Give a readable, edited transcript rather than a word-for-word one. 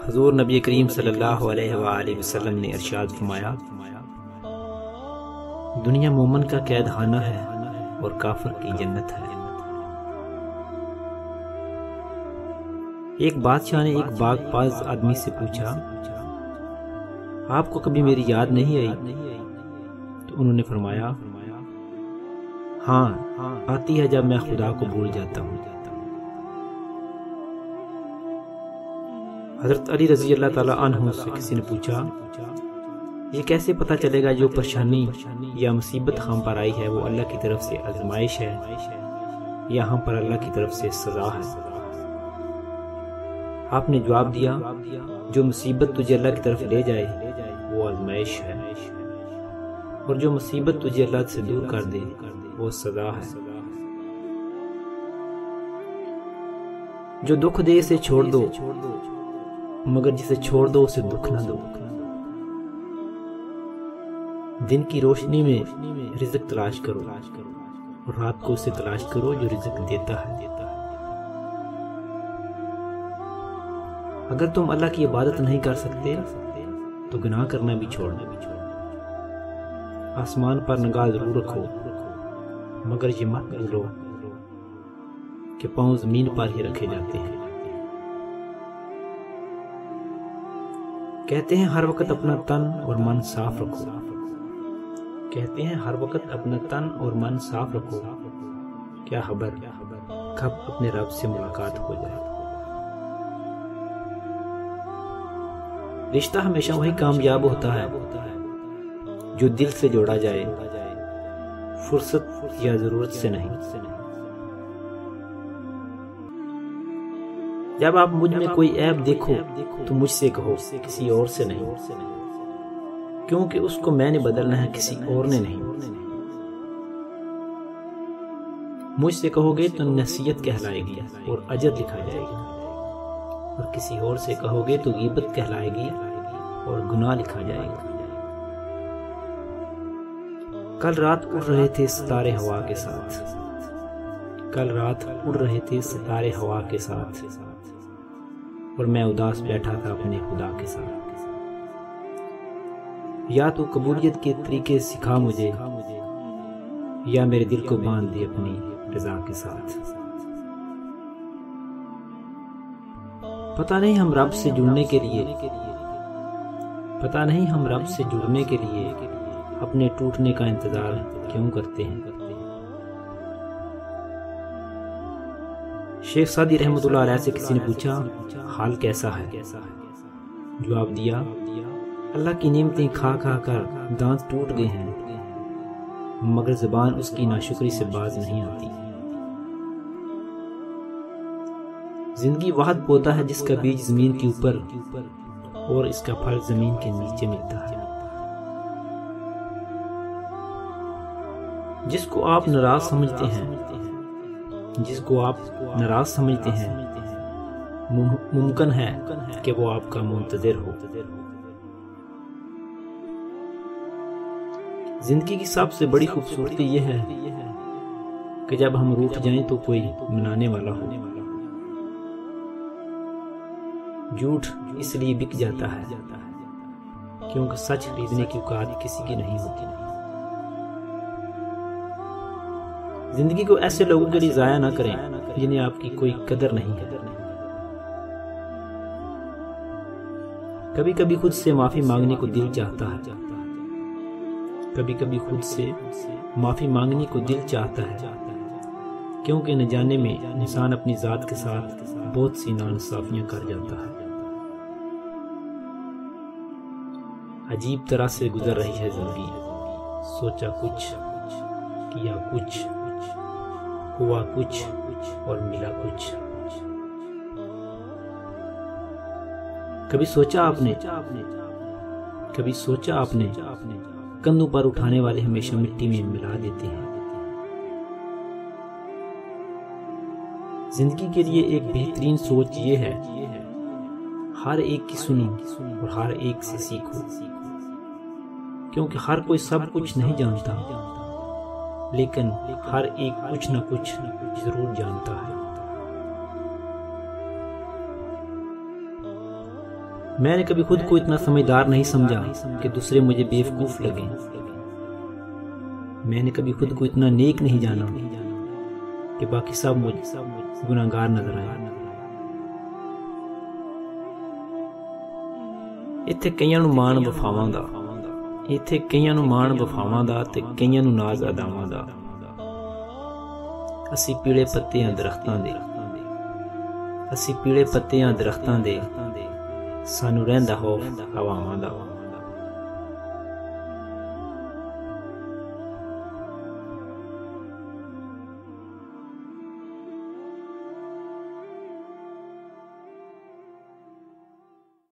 हुज़ूर नबी करीम सल्लल्लाहु अलैहि वसल्लम ने इरशाद फरमाया, दुनिया मोमन का कैदखाना है और काफिर की जन्नत है। एक बादशाह ने एक बागबाज आदमी से पूछा, आपको कभी मेरी याद नहीं आई? तो उन्होंने फरमाया, हाँ, आती है जब मैं खुदा को भूल जाता हूँ। हज़रत अली रज़ी अल्लाह ताला अन्हु से किसी ने पूछा, ये कैसे पता चलेगा जो परेशानी या मुसीबत हम पर आई है वो अल्लाह की तरफ से आजमाइश है या हम पर अल्लाह की तरफ से सजा है? आपने जवाब दिया, जो मुसीबत तुझे अल्लाह की तरफ ले जाए वो आजमाइश है, और जो मुसीबत तुझे अल्लाह से दूर कर दे वो सजा है। जो दुख दे इसे छोड़ दो, मगर जिसे छोड़ दो उसे दुख ना दो। दिन की रोशनी में रिज़्क तलाश करो और रात को उसे तलाश करो जो रिज़्क देता है। अगर तुम अल्लाह की इबादत नहीं कर सकते तो गुनाह करना भी छोड़ दो। आसमान पर निगाह जरूर रखो, मगर ये मत भूलो कि पांव जमीन पर ही रखे जाते हैं। कहते हैं हर वक्त अपना तन और मन साफ रखो। कहते हैं हर वक्त अपना तन और मन साफ रखो, क्या खबर कब अपने रब से मुलाकात हो जाए। रिश्ता हमेशा वही कामयाब होता है जो दिल से जोड़ा जाए, फुर्सत या जरूरत से नहीं। जब आप मुझ में कोई ऐब देखो तो मुझसे कहो, किसी और से नहीं, क्योंकि उसको मैंने बदलना है, किसी और ने नहीं। मुझसे कहोगे तो नसीहत कहलाएगी और अजर लिखा जाएगा, और किसी और से कहोगे तो गीबत कहलाएगी और गुनाह लिखा जाएगा। कल रात उड़ रहे थे सितारे हवा के साथ, कल रात उड़ रहे थे सितारे हवा के साथ, और मैं उदास बैठा था अपने खुदा के साथ। या तो कबूलियत के तरीके सिखा मुझे, या मेरे दिल को बांध दे अपनी रजा के साथ। पता नहीं हम रब से जुड़ने के लिए, पता नहीं हम रब से जुड़ने के लिए अपने टूटने का इंतजार क्यों करते हैं। शेख सादी रहमतुल्लाह अलैह से किसी ने पूछा, हाल कैसा है? जवाब दिया, अल्लाह की नेमतें खा खा कर दांत टूट गए हैं, मगर जुबान उसकी नाशुक्री से बाज नहीं आती। जिंदगी वाहद पौधा है जिसका बीज जमीन के ऊपर और इसका फल जमीन के नीचे मिलता है। जिसको आप नाराज समझते हैं, जिसको आप नाराज समझते हैं, मुमकिन है कि वो आपका मुंतज़िर हो। जिंदगी की सबसे बड़ी खूबसूरती यह है कि जब हम रूठ जाएं तो कोई मनाने वाला हो। झूठ इसलिए बिक जाता है क्योंकि सच खरीदने की औकात किसी की नहीं होती। जिंदगी को ऐसे लोगों के लिए जाया ना करें जिन्हें आपकी कोई कदर नहीं है। कभी कभी खुद से माफी मांगने को दिल चाहता है, कभी कभी खुद से माफी मांगने को दिल चाहता है, क्योंकि न जाने में इंसान अपनी जात के साथ बहुत सी नाइंसाफियां कर जाता है। अजीब तरह से गुजर रही है जिंदगी, सोचा कुछ, किया कुछ, हुआ कुछ और मिला कुछ। कभी सोचा आपने, कभी सोचा आपने, कंधों पर उठाने वाले हमेशा मिट्टी में मिला देते हैं। जिंदगी के लिए एक बेहतरीन सोच ये है, हर एक की सुनो और हर एक से सीखो, क्योंकि हर कोई सब कुछ नहीं जानता, लेकिन हर एक कुछ न कुछ जरूर जानता है। मैंने कभी खुद को इतना समझदार नहीं समझा कि दूसरे मुझे बेवकूफ लगे। मैंने कभी खुद को इतना नेक नहीं जाना कि बाकी सब मुझे गुनाहगार नजर आए। इत्थे कईयां नूं माण वफावां दा, इत्थे कईयां नूं माण वफावां दा ते कईयां नूं नाज अदावां दा। असीं पीले पत्तियां दरख्तां दे, असीं पीले पत्तियां दरख्तां दे, सानू रहिंदा खौफ हवावां दा।